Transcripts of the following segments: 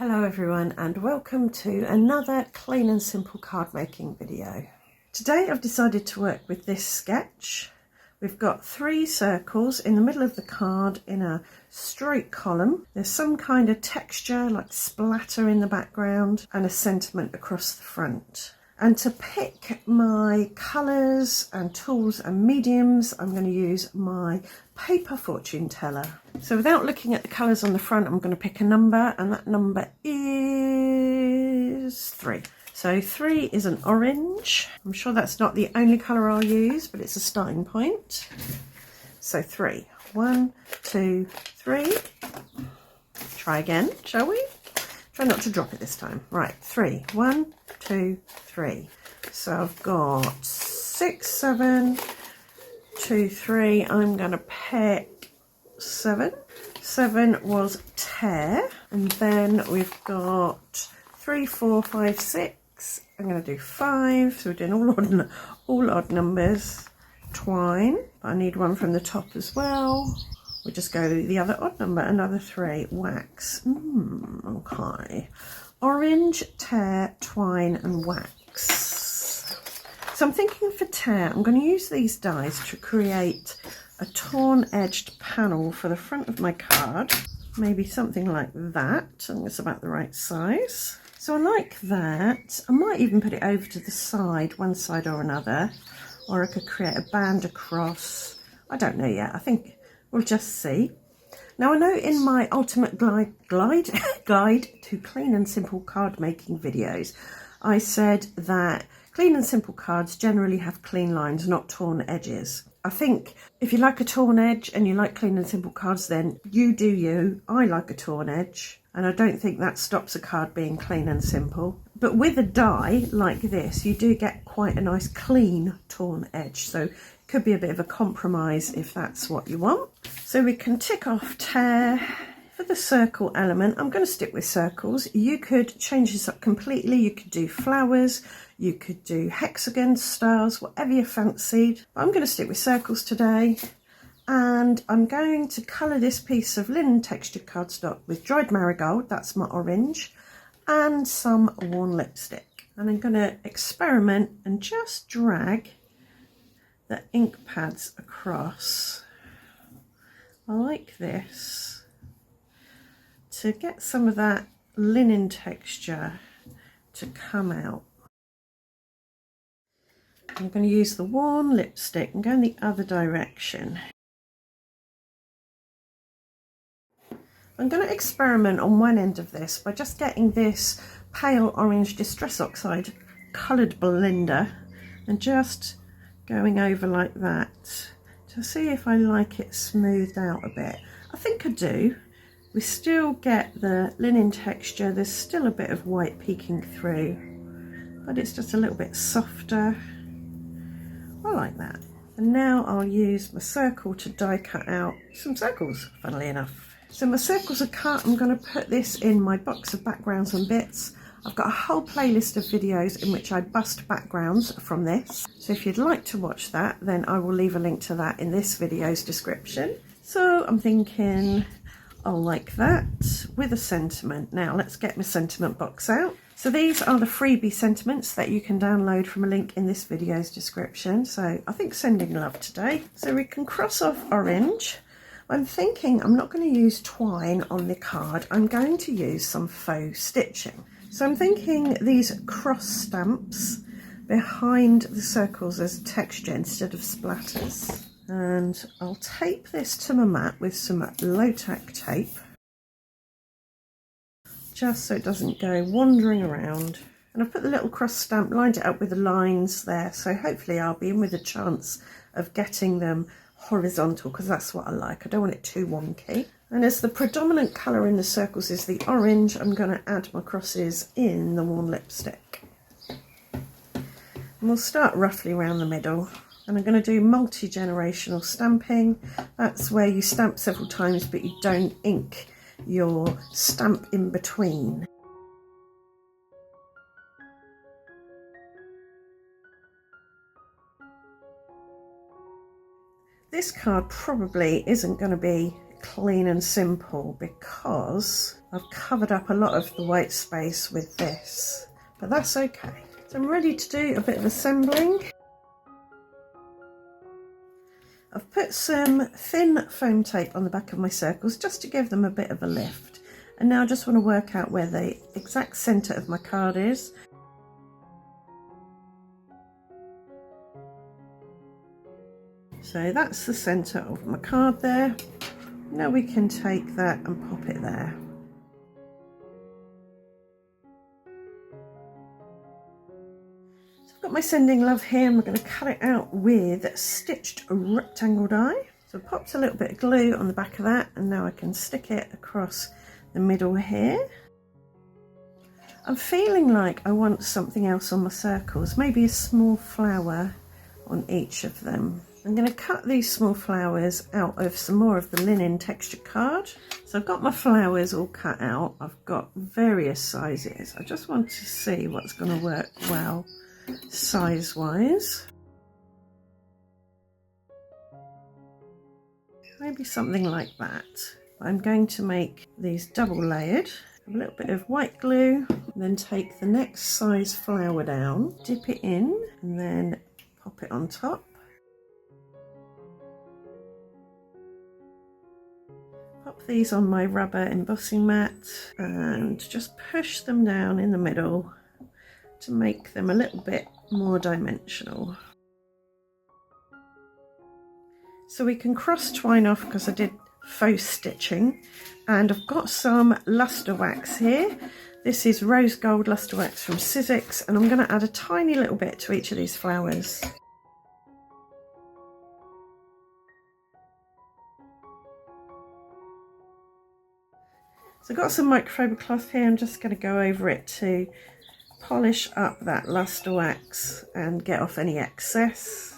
Hello everyone and welcome to another clean and simple card making video. Today I've decided to work with this sketch. We've got 3 circles in the middle of the card in a straight column. There's some kind of texture like splatter in the background and a sentiment across the front. And to pick my colours and tools and mediums, I'm going to use my paper fortune teller. So without looking at the colours on the front, I'm going to pick a number, and that number is 3. So 3 is an orange. I'm sure that's not the only colour I'll use, but it's a starting point. So 3. 1, 2, 3. Try again, shall we? Try not to drop it this time. Right, 3. 1, 2, 3. So I've got 6, 7, 2, 3. I'm going to pick 7. 7 was tear. And then we've got 3, 4, 5, 6. I'm going to do 5. So we're doing all odd numbers. Twine. I need one from the top as well. We'll just go the other odd number, another 3, wax. Okay. Orange, tear, twine and wax. So I'm thinking for tear, I'm going to use these dies to create a torn edged panel for the front of my card. Maybe something like that. I think it's about the right size. So I like that. I might even put it over to the side, one side or another. Or I could create a band across. I don't know yet. I think we'll just see. Now I know in my ultimate guide to clean and simple card making videos, I said that clean and simple cards generally have clean lines, not torn edges. I think if you like a torn edge and you like clean and simple cards, then you do you. I like a torn edge, and I don't think that stops a card being clean and simple. But with a die like this, you do get quite a nice clean torn edge. So could be a bit of a compromise if that's what you want. So we can tick off tear. For the circle element, I'm going to stick with circles. You could change this up completely. You could do flowers, you could do hexagons, stars, whatever you fancied. But I'm going to stick with circles today. And I'm going to colour this piece of linen textured cardstock with dried marigold, that's my orange, and some worn lipstick. And I'm going to experiment and just drag the ink pads across like this to get some of that linen texture to come out. I'm going to use the worn lipstick and go in the other direction. I'm going to experiment on one end of this by just getting this pale orange Distress Oxide coloured blender and just going over like that to see if I like it smoothed out a bit. I think I do. We still get the linen texture, there's still a bit of white peeking through, but it's just a little bit softer. I like that. And now I'll use my circle to die cut out some circles, funnily enough. So my circles are cut. I'm going to put this in my box of backgrounds and bits. I've got a whole playlist of videos in which I bust backgrounds from this. So if you'd like to watch that, then I will leave a link to that in this video's description. So I'm thinking I'll like that with a sentiment. Now let's get my sentiment box out. So these are the freebie sentiments that you can download from a link in this video's description. So I think sending love today. So we can cross off orange. I'm thinking I'm not going to use twine on the card. I'm going to use some faux stitching. So I'm thinking these cross stamps behind the circles as texture instead of splatters. And I'll tape this to my mat with some low-tack tape, just so it doesn't go wandering around. And I've put the little cross stamp, lined it up with the lines there, so hopefully I'll be in with a chance of getting them horizontal, because that's what I like. I don't want it too wonky. And as the predominant colour in the circles is the orange, I'm going to add my crosses in the worn lipstick. And we'll start roughly around the middle. And I'm going to do multi-generational stamping. That's where you stamp several times but you don't ink your stamp in between. This card probably isn't going to be clean and simple because I've covered up a lot of the white space with this, but that's okay. So I'm ready to do a bit of assembling. I've put some thin foam tape on the back of my circles just to give them a bit of a lift. And now I just want to work out where the exact centre of my card is. So that's the centre of my card there. Now we can take that and pop it there. Got my sending love here, and we're going to cut it out with stitched rectangle die. So I popped a little bit of glue on the back of that, and now I can stick it across the middle here. I'm feeling like I want something else on my circles, maybe a small flower on each of them. I'm going to cut these small flowers out of some more of the linen textured card. So I've got my flowers all cut out. I've got various sizes. I just want to see what's going to work well size wise. Maybe something like that. I'm going to make these double layered. A little bit of white glue, then take the next size flower down, dip it in, and then pop it on top. Pop these on my rubber embossing mat and just push them down in the middle to make them a little bit more dimensional. So we can cross twine off because I did faux stitching, and I've got some luster wax here. This is rose gold luster wax from Sizzix, and I'm going to add a tiny little bit to each of these flowers. So I've got some microfiber cloth here. I'm just going to go over it to polish up that luster wax and get off any excess.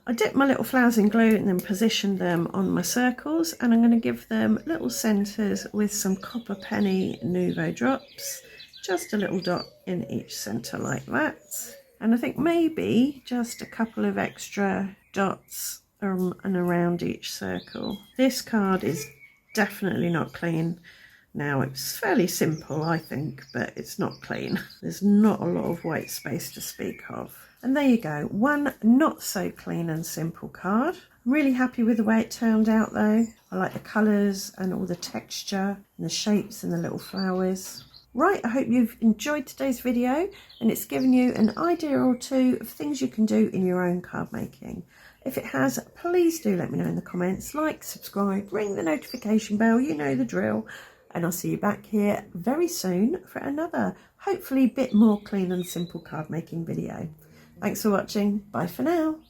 I dipped my little flowers in glue and then positioned them on my circles, and I'm going to give them little centres with some copper penny Nouveau drops, just a little dot in each centre like that. And I think maybe just a couple of extra dots and around each circle. This card is definitely not clean. Now it's fairly simple, I think, but it's not clean. There's not a lot of white space to speak of. And there you go, one not so clean and simple card. I'm really happy with the way it turned out though. I like the colours and all the texture and the shapes and the little flowers. Right, I hope you've enjoyed today's video and it's given you an idea or two of things you can do in your own card making. If it has, please do let me know in the comments. Like, subscribe, ring the notification bell, you know the drill. And I'll see you back here very soon for another, hopefully a bit more clean and simple card making video. Thanks for watching. Bye for now.